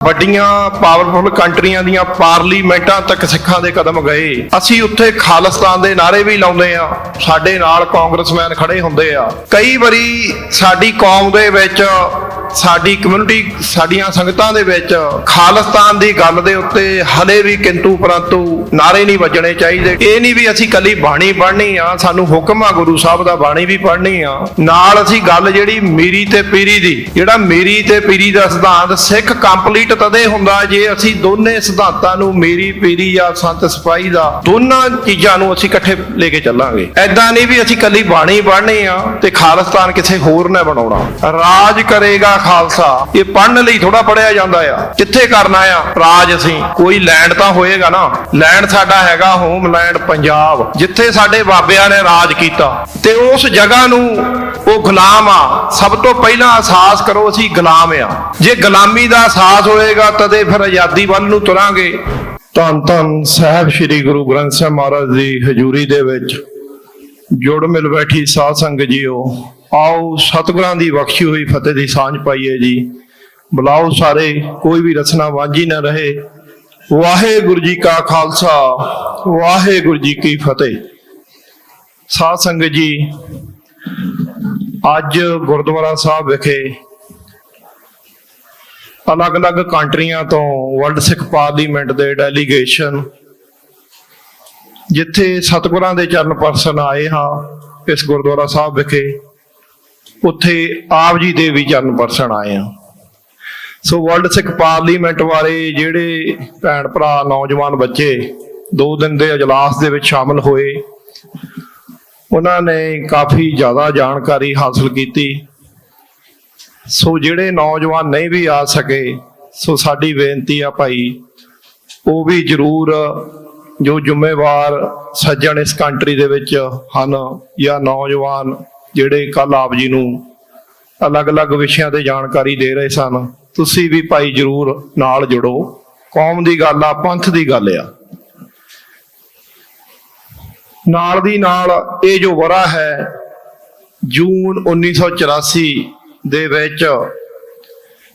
ਵੱਡੀਆਂ ਪਾਵਰਫੁਲ ਕੰਟਰੀਆਂ ਦੀਆਂ ਪਾਰਲੀਮੈਂਟਾਂ ਤੱਕ ਸਿੱਖਾਂ ਦੇ ਕਦਮ ਗਏ। ਅਸੀਂ ਉੱਥੇ ਖਾਲਿਸਤਾਨ ਦੇ ਨਾਅਰੇ ਵੀ ਲਾਉਂਦੇ ਆ, ਸਾਡੇ ਨਾਲ ਕਾਂਗਰਸਮੈਨ ਖੜੇ ਹੁੰਦੇ ਆ। ਕਈ ਵਾਰੀ ਸਾਡੀ ਕੌਮ ਦੇ ਵਿੱਚ, ਸਾਡੀ ਕਮਿਊਨਿਟੀ, ਸਾਡੀਆਂ ਸੰਗਤਾਂ ਦੇ ਵਿੱਚ ਖਾਲਿਸਤਾਨ ਦੀ ਗੱਲ ਦੇ ਉੱਤੇ ਹਲੇ ਵੀ ਕਿੰਤੂ ਪਰੰਤੂ ਨਾਅਰੇ ਨਹੀਂ ਵੱਜਣੇ ਚਾਹੀਦੇ। ਇਹ ਨਹੀਂ ਵੀ ਅਸੀਂ ਕੱਲੀ ਬਾਣੀ ਪੜ੍ਹਨੀ ਆ, ਸਾਨੂੰ ਹੁਕਮ ਆ ਗੁਰੂ ਸਾਹਿਬ ਦਾ, ਬਾਣੀ ਵੀ ਪੜ੍ਹਨੀ ਆ। ਨਾਲ ਅਸੀਂ ਗੱਲ ਜਿਹੜੀ ਮੀਰੀ ਤੇ ਪੀਰੀ ਦੀ, ਜਿਹੜਾ ਮੀਰੀ ਤੇ ਪੀਰੀ ਦਾ ਸਿਧਾਂਤ ਸਿੱਖ ਕੰਪਲੀਟ ਤਦੇ ਹੁੰਦਾ ਜੇ ਅਸੀਂ ਦੋਨੇ ਸਿਧਾਂਤਾਂ ਨੂੰ, ਮੀਰੀ ਪੀਰੀ ਜਾਂ ਸੰਤ ਸਿਪਾਹੀ ਦਾ, ਦੋਨਾਂ ਚੀਜ਼ਾਂ ਨੂੰ ਅਸੀਂ ਇਕੱਠੇ ਲੈ ਕੇ ਚੱਲਾਂਗੇ। ਐਦਾਂ ਨਹੀਂ ਵੀ ਅਸੀਂ ਕੱਲੀ ਬਾਣੀ ਪੜ੍ਹਨੀ ਆ ਤੇ ਖਾਲਿਸਤਾਨ ਕਿਸੇ ਹੋਰ ਨੇ ਬਣਾਉਣਾ। ਰਾਜ ਕਰੇਗਾ ਖਾਲਸਾ, ਇਹ ਪੜ੍ਹਨ ਲਈ ਥੋੜਾ ਪੜ੍ਹਿਆ ਜਾਂਦਾ ਆ। ਕਿੱਥੇ ਕਰਨਾ ਆ ਰਾਜ? ਅਸੀਂ ਕੋਈ ਲੈਂਡ ਤਾਂ ਹੋਏਗਾ ਨਾ। ਲੈਂਡ ਸਾਡਾ ਹੈਗਾ ਹੋਮਲੈਂਡ ਪੰਜਾਬ, ਜਿੱਥੇ ਸਾਡੇ ਬਾਬਿਆਂ ਨੇ ਰਾਜ ਕੀਤਾ, ਤੇ ਉਸ ਜਗ੍ਹਾ ਨੂੰ ਉਹ ਗੁਲਾਮ ਆ। ਸਭ ਤੋਂ ਪਹਿਲਾਂ ਅਹਿਸਾਸ ਕਰੋ ਅਸੀਂ ਗੁਲਾਮ ਆ। ਜੇ ਗੁਲਾਮੀ ਦਾ ਅਹਿਸਾਸ ਹੋਏਗਾ ਤਦੇ ਫਿਰ ਆਜ਼ਾਦੀ ਵੱਲ ਨੂੰ ਤੁਰਾਂਗੇ। ਧੰਨ ਧੰਨ ਸਾਹਿਬ ਸ੍ਰੀ ਗੁਰੂ ਗ੍ਰੰਥ ਸਾਹਿਬ ਮਹਾਰਾਜ ਦੀ ਹਜ਼ੂਰੀ ਦੇ ਵਿੱਚ ਜੁੜ ਮਿਲ ਬੈਠੀ ਸਾਧ ਸੰਗਤ ਜੀਓ, ਆਓ ਸਤਿਗੁਰਾਂ ਦੀ ਬਖਸ਼ੀ ਹੋਈ ਫਤਿਹ ਦੀ ਸਾਂਝ ਪਾਈਏ ਜੀ। ਬੁਲਾਓ ਸਾਰੇ, ਕੋਈ ਵੀ ਰਸਨਾ ਵਾਂਝੀ ਨਾ ਰਹੇ। ਵਾਹਿਗੁਰੂ ਜੀ ਕਾ ਖਾਲਸਾ, ਵਾਹਿਗੁਰੂ ਜੀ ਕੀ ਫਤਿਹ। ਸਾਧ ਸੰਗਤ ਜੀ, ਅੱਜ ਗੁਰਦੁਆਰਾ ਸਾਹਿਬ ਵਿਖੇ ਅਲੱਗ-ਅਲੱਗ ਕੰਟਰੀਆਂ ਤੋਂ ਵਰਲਡ ਸਿੱਖ ਪਾਰਲੀਮੈਂਟ ਦੇ ਡੈਲੀਗੇਸ਼ਨ, ਜਿੱਥੇ ਸਤਿਗੁਰਾਂ ਦੇ ਚਰਨ ਪਰਸਨ ਆਏ ਹਾਂ ਇਸ ਗੁਰਦੁਆਰਾ ਸਾਹਿਬ ਵਿਖੇ, ਉੱਥੇ ਆਪ ਜੀ ਦੇ ਵੀ ਚਰਨ ਪਰਸਨ ਆਏ ਹਾਂ। ਸੋ ਵਰਲਡ ਸਿੱਖ ਪਾਰਲੀਮੈਂਟ ਬਾਰੇ ਜਿਹੜੇ ਭੈਣ ਭਰਾ, ਨੌਜਵਾਨ ਬੱਚੇ 2 ਦਿਨ ਦੇ ਅਜਲਾਸ ਦੇ ਵਿੱਚ ਸ਼ਾਮਲ ਹੋਏ, ਉਹਨਾਂ ਨੇ ਕਾਫੀ ਜ਼ਿਆਦਾ ਜਾਣਕਾਰੀ ਹਾਸਲ ਕੀਤੀ। ਸੋ ਜਿਹੜੇ ਨੌਜਵਾਨ ਨਹੀਂ ਵੀ ਆ ਸਕੇ, ਸੋ ਸਾਡੀ ਬੇਨਤੀ ਆ ਭਾਈ, ਉਹ ਵੀ ਜ਼ਰੂਰ, ਜੋ ਜ਼ਿੰਮੇਵਾਰ ਸੱਜਣ ਇਸ ਕੰਟਰੀ ਦੇ ਵਿੱਚ ਹਨ ਜਾਂ ਨੌਜਵਾਨ ਜਿਹੜੇ ਕੱਲ ਆਪ ਜੀ ਨੂੰ ਅਲੱਗ-ਅਲੱਗ ਵਿਸ਼ਿਆਂ ਤੇ ਜਾਣਕਾਰੀ ਦੇ ਰਹੇ ਸਨ, ਤੁਸੀਂ ਵੀ ਭਾਈ ਜ਼ਰੂਰ ਨਾਲ ਜੁੜੋ। ਕੌਮ ਦੀ ਗੱਲ ਆ, ਪੰਥ ਦੀ ਗੱਲ ਆ। ਨਾਲ ਦੀ ਨਾਲ ਇਹ ਜੋ ਵਰ੍ਹਾ ਹੈ ਜੂਨ 1984 ਦੇ ਵਿੱਚ,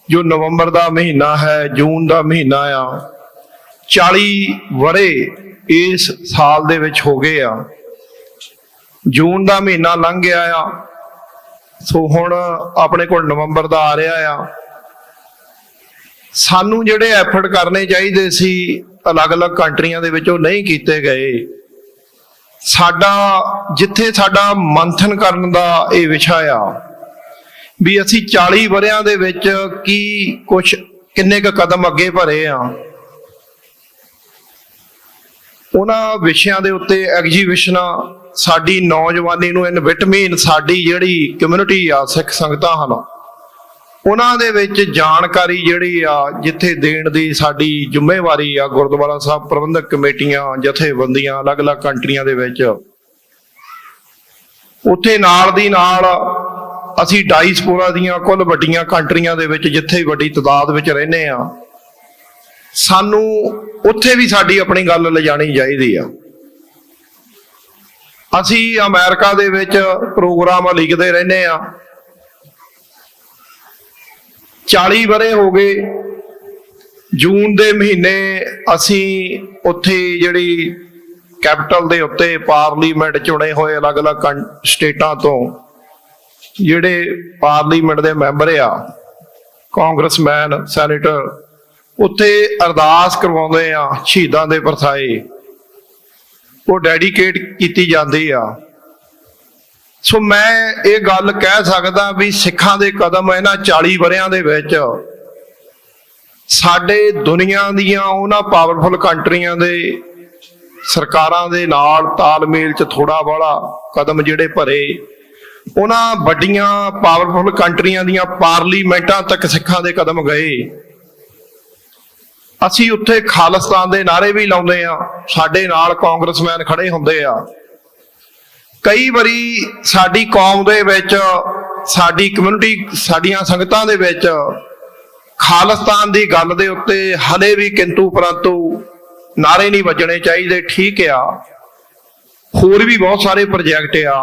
ਜੋ ਨਵੰਬਰ ਦਾ ਮਹੀਨਾ ਹੈ, ਜੂਨ ਦਾ ਮਹੀਨਾ ਆ, 40 ਵਰ੍ਹੇ ਇਸ ਸਾਲ ਦੇ ਵਿੱਚ ਹੋ ਗਏ ਆ। ਜੂਨ ਦਾ ਮਹੀਨਾ ਲੰਘ ਗਿਆ ਆ, ਸੋ ਹੁਣ ਆਪਣੇ ਕੋਲ ਨਵੰਬਰ ਦਾ ਆ ਰਿਹਾ ਆ। ਸਾਨੂੰ ਜਿਹੜੇ ਐਫਰਟ ਕਰਨੇ ਚਾਹੀਦੇ ਸੀ ਅਲੱਗ-ਅਲੱਗ ਕੰਟਰੀਆਂ ਦੇ ਵਿੱਚ, ਉਹ ਨਹੀਂ ਕੀਤੇ ਗਏ। ਜਿੱਥੇ ਸਾਡਾ ਮੰਥਨ ਕਰਨ ਦਾ ਇਹ ਵਿਸ਼ਾ ਆ ਵੀ ਅਸੀਂ 40 ਵਰ੍ਹਿਆਂ ਦੇ ਵਿੱਚ ਕਿੰਨੇ ਕੁ ਕਦਮ ਅੱਗੇ ਭਰੇ ਆ, ਉਹਨਾਂ ਵਿਸ਼ਿਆਂ ਦੇ ਉੱਤੇ ਐਗਜੀਬਿਸ਼ਨਾਂ ਸਾਡੀ ਨੌਜਵਾਨੀ ਨੂੰ ਇਨ ਵਿਟਮੀਨ, ਸਾਡੀ ਜਿਹੜੀ ਕਮਿਊਨਿਟੀ ਆ, ਸਿੱਖ ਸੰਗਤਾਂ ਹਨ, ਉਹਨਾਂ ਦੇ ਵਿੱਚ ਜਾਣਕਾਰੀ ਜਿਹੜੀ ਆ ਜਿੱਥੇ ਦੇਣ ਦੀ ਸਾਡੀ ਜ਼ਿੰਮੇਵਾਰੀ ਆ। ਗੁਰਦੁਆਰਾ ਸਾਹਿਬ ਪ੍ਰਬੰਧਕ ਕਮੇਟੀਆਂ, ਜਥੇਬੰਦੀਆਂ ਅਲੱਗ-ਅਲੱਗ ਕੰਟਰੀਆਂ ਦੇ ਵਿੱਚ, ਉੱਥੇ ਨਾਲ ਦੀ ਨਾਲ ਅਸੀਂ ਡਾਇਸਪੋਰਾ ਦੀਆਂ ਕੁੱਲ ਵੱਡੀਆਂ ਕੰਟਰੀਆਂ ਦੇ ਵਿੱਚ ਜਿੱਥੇ ਵੱਡੀ ਤਾਦਾਦ ਵਿੱਚ ਰਹਿੰਦੇ ਆ, ਸਾਨੂੰ ਉੱਥੇ ਵੀ ਸਾਡੀ ਆਪਣੀ ਗੱਲ ਲਿਜਾਣੀ ਚਾਹੀਦੀ ਆ। ਅਸੀਂ ਅਮਰੀਕਾ ਦੇ ਵਿੱਚ ਪ੍ਰੋਗਰਾਮ ਲਿਖਦੇ ਰਹਿੰਦੇ ਆ। 40 ਵਰ੍ਹੇ ਹੋ ਗਏ। ਜੂਨ ਦੇ ਮਹੀਨੇ ਅਸੀਂ ਉੱਥੇ ਜਿਹੜੀ ਕੈਪੀਟਲ ਦੇ ਉੱਤੇ ਪਾਰਲੀਮੈਂਟ ਚੁਣੇ ਹੋਏ ਅਲੱਗ-ਅਲੱਗ ਸਟੇਟਾਂ ਤੋਂ ਜਿਹੜੇ ਪਾਰਲੀਮੈਂਟ ਦੇ ਮੈਂਬਰ ਆ, ਕਾਂਗਰਸਮੈਨ, ਸੈਨੇਟਰ, ਉੱਥੇ ਅਰਦਾਸ ਕਰਵਾਉਂਦੇ ਆ ਸ਼ਹੀਦਾਂ ਦੇ ਪਰਥਾਏ, ਉਹ ਡੈਡੀਕੇਟ ਕੀਤੀ ਜਾਂਦੀ ਆ। ਸੋ ਮੈਂ ਇਹ ਗੱਲ ਕਹਿ ਸਕਦਾ ਵੀ ਸਿੱਖਾਂ ਦੇ ਕਦਮ ਇਹਨਾਂ 40 ਵਰ੍ਹਿਆਂ ਦੇ ਵਿੱਚ ਸਾਡੇ ਦੁਨੀਆ ਦੀਆਂ ਉਹਨਾਂ ਪਾਵਰਫੁਲ ਕੰਟਰੀਆਂ ਦੇ ਸਰਕਾਰਾਂ ਦੇ ਨਾਲ ਤਾਲਮੇਲ 'ਚ ਥੋੜਾ ਬਾਹਲਾ ਕਦਮ ਜਿਹੜੇ ਭਰੇ, ਉਹਨਾਂ ਵੱਡੀਆਂ ਪਾਵਰਫੁਲ ਕੰਟਰੀਆਂ ਦੀਆਂ ਪਾਰਲੀਮੈਂਟਾਂ ਤੱਕ ਸਿੱਖਾਂ ਦੇ ਕਦਮ ਗਏ। ਅਸੀਂ ਉੱਥੇ ਖਾਲਿਸਤਾਨ ਦੇ ਨਾਅਰੇ ਵੀ ਲਾਉਂਦੇ ਆ, ਸਾਡੇ ਨਾਲ ਕਾਂਗਰਸਮੈਨ ਖੜੇ ਹੁੰਦੇ ਆ। ਕਈ ਵਾਰੀ ਸਾਡੀ ਕੌਮ ਦੇ ਵਿੱਚ, ਸਾਡੀ ਕਮਿਊਨਿਟੀ, ਸਾਡੀਆਂ ਸੰਗਤਾਂ ਦੇ ਵਿੱਚ ਖਾਲਿਸਤਾਨ ਦੀ ਗੱਲ ਦੇ ਉੱਤੇ ਹਲੇ ਵੀ ਕਿੰਤੂ ਪਰੰਤੂ ਨਾਅਰੇ ਨਹੀਂ ਵੱਜਣੇ ਚਾਹੀਦੇ। ਠੀਕ ਆ, ਹੋਰ ਵੀ ਬਹੁਤ ਸਾਰੇ ਪ੍ਰੋਜੈਕਟ ਆ,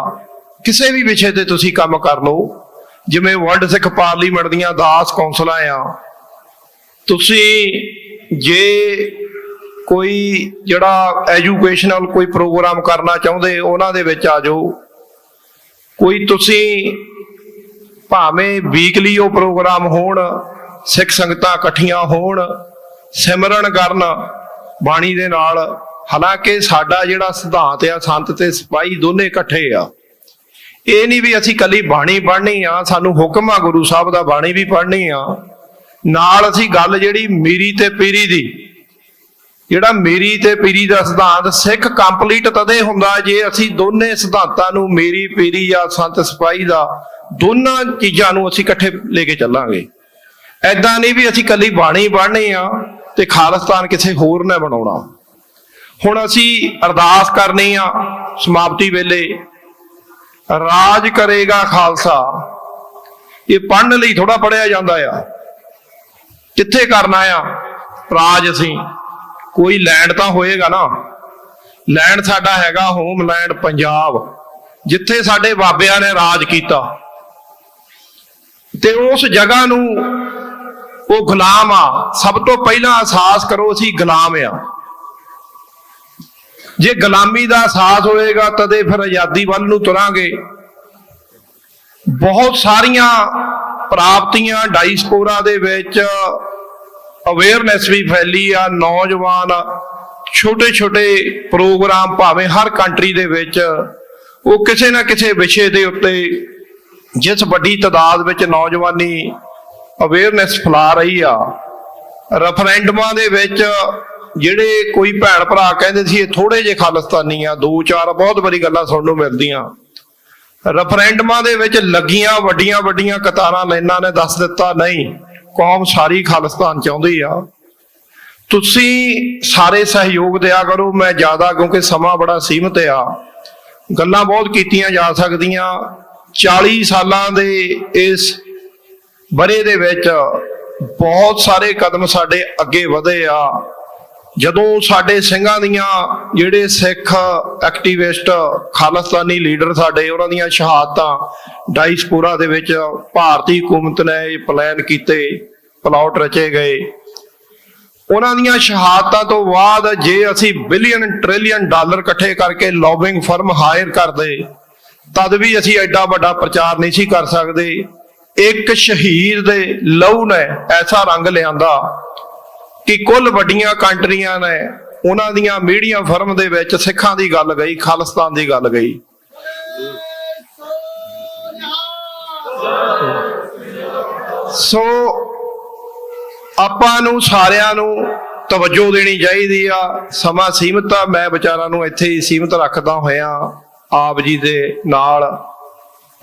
ਕਿਸੇ ਵੀ ਵਿਸ਼ੇ ਤੇ ਤੁਸੀਂ ਕੰਮ ਕਰ ਲਓ। ਜਿਵੇਂ ਵਰਲਡ ਸਿੱਖ ਪਾਰਲੀਮੈਂਟ ਦੀਆਂ 10 ਕੌਂਸਲਾਂ ਆ, ਤੁਸੀਂ ਜੇ ਕੋਈ ਜਿਹੜਾ ਐਜੂਕੇਸ਼ਨਲ ਕੋਈ ਪ੍ਰੋਗਰਾਮ ਕਰਨਾ ਚਾਹੁੰਦੇ ਉਹਨਾਂ ਦੇ ਵਿੱਚ ਆ ਜਾਓ। ਕੋਈ ਤੁਸੀਂ ਭਾਵੇਂ ਵੀਕਲੀ ਉਹ ਪ੍ਰੋਗਰਾਮ ਹੋਣ, ਸਿੱਖ ਸੰਗਤਾਂ ਇਕੱਠੀਆਂ ਹੋਣ, ਸਿਮਰਨ ਕਰਨ ਬਾਣੀ ਦੇ ਨਾਲ। ਹਾਲਾਂਕਿ ਸਾਡਾ ਜਿਹੜਾ ਸਿਧਾਂਤ ਆ, ਸੰਤ ਤੇ ਸਿਪਾਹੀ ਦੋਨੇ ਇਕੱਠੇ ਆ। ਇਹ ਨਹੀਂ ਵੀ ਅਸੀਂ ਕੱਲੀ ਬਾਣੀ ਪੜ੍ਹਨੀ ਆ, ਸਾਨੂੰ ਹੁਕਮ ਆ ਗੁਰੂ ਸਾਹਿਬ ਦਾ ਬਾਣੀ ਵੀ ਪੜ੍ਹਨੀ ਆ। ਨਾਲ ਅਸੀਂ ਗੱਲ ਜਿਹੜੀ ਮੀਰੀ ਤੇ ਪੀਰੀ ਦੀ, ਜਿਹੜਾ ਮੀਰੀ ਤੇ ਪੀਰੀ ਦਾ ਸਿਧਾਂਤ ਸਿੱਖ ਕੰਪਲੀਟ ਤਦੇ ਹੁੰਦਾ ਜੇ ਅਸੀਂ ਦੋਨੇ ਸਿਧਾਂਤਾਂ ਨੂੰ, ਮੀਰੀ ਪੀਰੀ ਜਾਂ ਸੰਤ ਸਿਪਾਹੀ ਦਾ, ਦੋਨਾਂ ਚੀਜ਼ਾਂ ਨੂੰ ਅਸੀਂ ਇਕੱਠੇ ਲੈ ਕੇ ਚੱਲਾਂਗੇ। ਐਦਾਂ ਨਹੀਂ ਵੀ ਅਸੀਂ ਕੱਲੀ ਬਾਣੀ ਪੜ੍ਹਨੀ ਆ ਤੇ ਖਾਲਿਸਤਾਨ ਕਿਸੇ ਹੋਰ ਨੇ ਬਣਾਉਣਾ। ਹੁਣ ਅਸੀਂ ਅਰਦਾਸ ਕਰਨੀ ਆ ਸਮਾਪਤੀ ਵੇਲੇ, ਰਾਜ ਕਰੇਗਾ ਖਾਲਸਾ। ਇਹ ਪੜ੍ਹਨ ਲਈ ਥੋੜਾ ਪੜ੍ਹਿਆ ਜਾਂਦਾ ਆ। ਕਿੱਥੇ ਕਰਨਾ ਆ ਰਾਜ? ਅਸੀਂ ਕੋਈ ਲੈਂਡ ਤਾਂ ਹੋਏਗਾ ਨਾ। ਲੈਂਡ ਸਾਡਾ ਹੈਗਾ ਹੋਮਲੈਂਡ ਪੰਜਾਬ, ਜਿੱਥੇ ਸਾਡੇ ਬਾਬਿਆਂ ਨੇ ਰਾਜ ਕੀਤਾ, ਤੇ ਉਸ ਜਗ੍ਹਾ ਨੂੰ ਉਹ ਗੁਲਾਮ ਆ। ਸਭ ਤੋਂ ਪਹਿਲਾਂ ਅਹਿਸਾਸ ਕਰੋ ਅਸੀਂ ਗੁਲਾਮ ਆ। ਜੇ ਗੁਲਾਮੀ ਦਾ ਅਹਿਸਾਸ ਹੋਏਗਾ ਤਦੇ ਫਿਰ ਆਜ਼ਾਦੀ ਵੱਲ ਨੂੰ ਤੁਰਾਂਗੇ। ਬਹੁਤ ਸਾਰੀਆਂ ਪ੍ਰਾਪਤੀਆਂ ਡਾਇਸਪੋਰਾ ਦੇ ਵਿੱਚ, ਅਵੇਅਰਨੈਸ ਵੀ ਫੈਲੀ ਆ। ਨੌਜਵਾਨ ਛੋਟੇ ਛੋਟੇ ਪ੍ਰੋਗਰਾਮ ਭਾਵੇਂ ਹਰ ਕੰਟਰੀ ਦੇ ਵਿੱਚ, ਉਹ ਕਿਸੇ ਨਾ ਕਿਸੇ ਵਿਸ਼ੇ ਦੇ ਉੱਤੇ ਜਿਸ ਵੱਡੀ ਤਾਦਾਦ ਵਿੱਚ ਨੌਜਵਾਨੀ ਅਵੇਅਰਨੈਸ ਫੈਲਾ ਰਹੀ ਆ। ਰੈਫਰੈਂਡਮਾਂ ਦੇ ਵਿੱਚ ਜਿਹੜੇ ਕੋਈ ਭੈਣ ਭਰਾ ਕਹਿੰਦੇ ਸੀ ਇਹ ਥੋੜੇ ਜਿਹੇ ਖਾਲਿਸਤਾਨੀ ਆ, 2-4 ਬਹੁਤ ਬੜੀ ਗੱਲਾਂ ਸੁਣਨ ਨੂੰ ਮਿਲਦੀਆਂ। ਰੈਫਰੈਂਡਮਾਂ ਦੇ ਵਿੱਚ ਲੱਗੀਆਂ ਵੱਡੀਆਂ ਵੱਡੀਆਂ ਕਤਾਰਾਂ ਲਾਈਨਾਂ ਨੇ ਦੱਸ ਦਿੱਤਾ ਨਹੀਂ, ਕੌਮ ਸਾਰੀ ਖਾਲਿਸਤਾਨ ਚਾਹੁੰਦੀ ਆ। ਤੁਸੀਂ ਸਾਰੇ ਸਹਿਯੋਗ ਦਿਆ ਕਰੋ। ਮੈਂ ਜ਼ਿਆਦਾ, ਕਿਉਂਕਿ ਸਮਾਂ ਬੜਾ ਸੀਮਿਤ ਆ, ਗੱਲਾਂ ਬਹੁਤ ਕੀਤੀਆਂ ਜਾ ਸਕਦੀਆਂ। 40 ਸਾਲਾਂ ਦੇ ਇਸ ਵਰੇ ਦੇ ਵਿੱਚ ਬਹੁਤ ਸਾਰੇ ਕਦਮ ਸਾਡੇ ਅੱਗੇ ਵਧੇ ਆ। ਜਦੋਂ ਸਾਡੇ ਸਿੰਘਾਂ ਦੀਆਂ, ਜਿਹੜੇ ਸਿੱਖ ਐਕਟੀਵਿਸਟ ਖਾਲਿਸਤਾਨੀ ਲੀਡਰ ਸਾਡੇ, ਉਹਨਾਂ ਦੀਆਂ ਸ਼ਹਾਦਤਾਂ ਡਾਇਸਪੋਰਾ ਦੇ ਵਿੱਚ ਭਾਰਤੀ ਹਕੂਮਤ ਨੇ ਪਲਾਨ ਕੀਤੇ, ਪਲਾਟ ਰਚੇ ਗਏ। ਉਹਨਾਂ ਦੀਆਂ ਸ਼ਹਾਦਤਾਂ ਤੋਂ ਬਾਅਦ ਜੇ ਅਸੀਂ ਬਿਲੀਅਨ ਟ੍ਰਿਲੀਅਨ ਡਾਲਰ ਇਕੱਠੇ ਕਰਕੇ ਲੌਬਿੰਗ ਫਰਮ ਹਾਇਰ ਕਰਦੇ, ਤਦ ਵੀ ਅਸੀਂ ਐਡਾ ਵੱਡਾ ਪ੍ਰਚਾਰ ਨਹੀਂ ਸੀ ਕਰ ਸਕਦੇ। ਇੱਕ ਸ਼ਹੀਦ ਦੇ ਲਹੂ ਨੇ ਐਸਾ ਰੰਗ ਲਿਆਂਦਾ ਕਿ ਕੁੱਲ ਵੱਡੀਆਂ ਕੰਟਰੀਆਂ ਨੇ, ਉਹਨਾਂ ਦੀਆਂ ਮੀਡੀਆ ਫਰਮ ਦੇ ਵਿੱਚ ਸਿੱਖਾਂ ਦੀ ਗੱਲ ਗਈ, ਖਾਲਿਸਤਾਨ ਦੀ ਗੱਲ ਗਈ। ਸੋ ਆਪਾਂ ਨੂੰ ਸਾਰਿਆਂ ਨੂੰ ਤਵੱਜੋ ਦੇਣੀ ਚਾਹੀਦੀ ਆ। ਸਮਾਂ ਸੀਮਿਤ ਆ, ਮੈਂ ਵਿਚਾਰਾਂ ਨੂੰ ਇੱਥੇ ਹੀ ਸੀਮਿਤ ਰੱਖਦਾ ਹੋਇਆ ਆਪ ਜੀ ਦੇ ਨਾਲ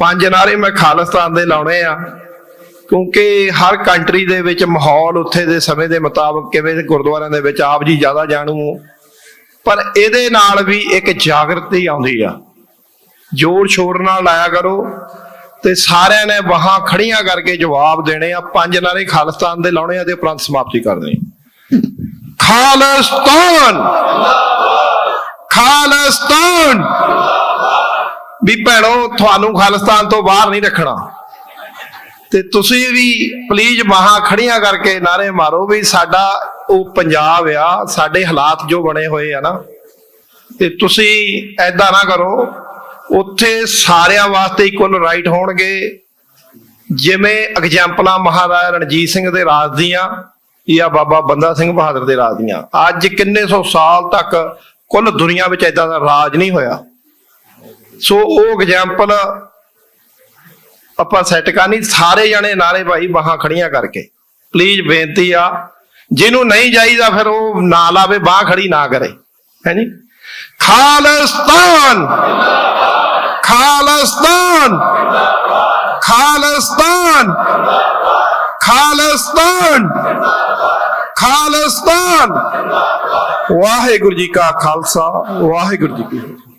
5 ਨਾਅਰੇ ਮੈਂ ਖਾਲਿਸਤਾਨ ਦੇ ਲਾਉਣੇ ਆ, ਕਿਉਂਕਿ ਹਰ ਕੰਟਰੀ ਦੇ ਵਿੱਚ ਮਾਹੌਲ ਉੱਥੇ ਦੇ ਸਮੇਂ ਦੇ ਮੁਤਾਬਕ ਕਿਵੇਂ ਗੁਰਦੁਆਰਿਆਂ ਦੇ ਵਿੱਚ ਆਪ ਜੀ ਜ਼ਿਆਦਾ ਜਾਣੂ। ਪਰ ਇਹਦੇ ਨਾਲ ਵੀ ਇੱਕ ਜਾਗਰਤੀ ਆਉਂਦੀ ਆ। ਜ਼ੋਰ ਸ਼ੋਰ ਨਾਲ ਲਾਇਆ ਕਰੋ ਤੇ ਸਾਰਿਆਂ ਨੇ ਬਾਹਾਂ ਖੜੀਆਂ ਕਰਕੇ ਜਵਾਬ ਦੇਣੇ ਆ। 5 ਨਾਅਰੇ ਖਾਲਿਸਤਾਨ ਦੇ ਲਾਉਣੇ ਆ ਤੇ ਉਪਰੰਤ ਸਮਾਪਤੀ ਕਰਨੀ। ਖਾਲਿਸਤਾਨ, ਖਾਲਿਸਤਾਨ। ਵੀ ਭੈਣੋ, ਤੁਹਾਨੂੰ ਖਾਲਿਸਤਾਨ ਤੋਂ ਬਾਹਰ ਨਹੀਂ ਰੱਖਣਾ, ਤੇ ਤੁਸੀਂ ਵੀ ਪਲੀਜ਼ ਬਾਹਾਂ ਖੜੀਆਂ ਕਰਕੇ ਨਾਅਰੇ ਮਾਰੋ ਵੀ ਸਾਡਾ ਉਹ ਪੰਜਾਬ ਆ, ਸਾਡੇ ਹਾਲਾਤ ਜੋ ਬਣੇ ਹੋਏ ਆ ਨਾ। ਤੇ ਤੁਸੀਂ ਐਦਾਂ ਨਾ ਕਰੋ, ਉੱਥੇ ਸਾਰਿਆਂ ਵਾਸਤੇ ਇਕੁਅਲ ਰਾਈਟ ਹੋਣਗੇ। ਜਿਵੇਂ ਐਗਜ਼ਾਮਪਲਾਂ ਮਹਾਰਾਜਾ ਰਣਜੀਤ ਸਿੰਘ ਦੇ ਰਾਜ ਦੀਆਂ ਜਾਂ ਬਾਬਾ ਬੰਦਾ ਸਿੰਘ ਬਹਾਦਰ ਦੇ ਰਾਜ ਦੀਆਂ, ਅੱਜ ਕਿੰਨੇ ਸੌ ਸਾਲ ਤੱਕ ਕੁੱਲ ਦੁਨੀਆ ਵਿੱਚ ਏਦਾਂ ਦਾ ਰਾਜ ਨਹੀਂ ਹੋਇਆ। ਸੋ ਉਹ ਐਗਜ਼ਾਮਪਲ ਆਪਾਂ ਸੈੱਟ ਕਰਨੀ। ਸਾਰੇ ਜਣੇ ਨਾਰੇ ਭਾਈ ਬਾਹਾਂ ਖੜੀਆਂ ਕਰਕੇ, ਪਲੀਜ਼ ਬੇਨਤੀ ਆ। ਜਿਹਨੂੰ ਨਹੀਂ ਚਾਹੀਦਾ ਫਿਰ ਉਹ ਨਾ ਲਾਵੇ, ਬਾਹ ਖੜੀ ਨਾ ਕਰੇ, ਹੈ ਨੀ। ਖਾਲਿਸਤਾਨ, ਖਾਲਿਸਤਾਨ, ਖਾਲਿਸਤਾਨ, ਖਾਲਿਸਤਾਨ, ਖਾਲਿਸਤਾਨ। ਵਾਹਿਗੁਰੂ ਜੀ ਕਾ ਖਾਲਸਾ, ਵਾਹਿਗੁਰੂ ਜੀ ਕੀ ਫਤਿਹ।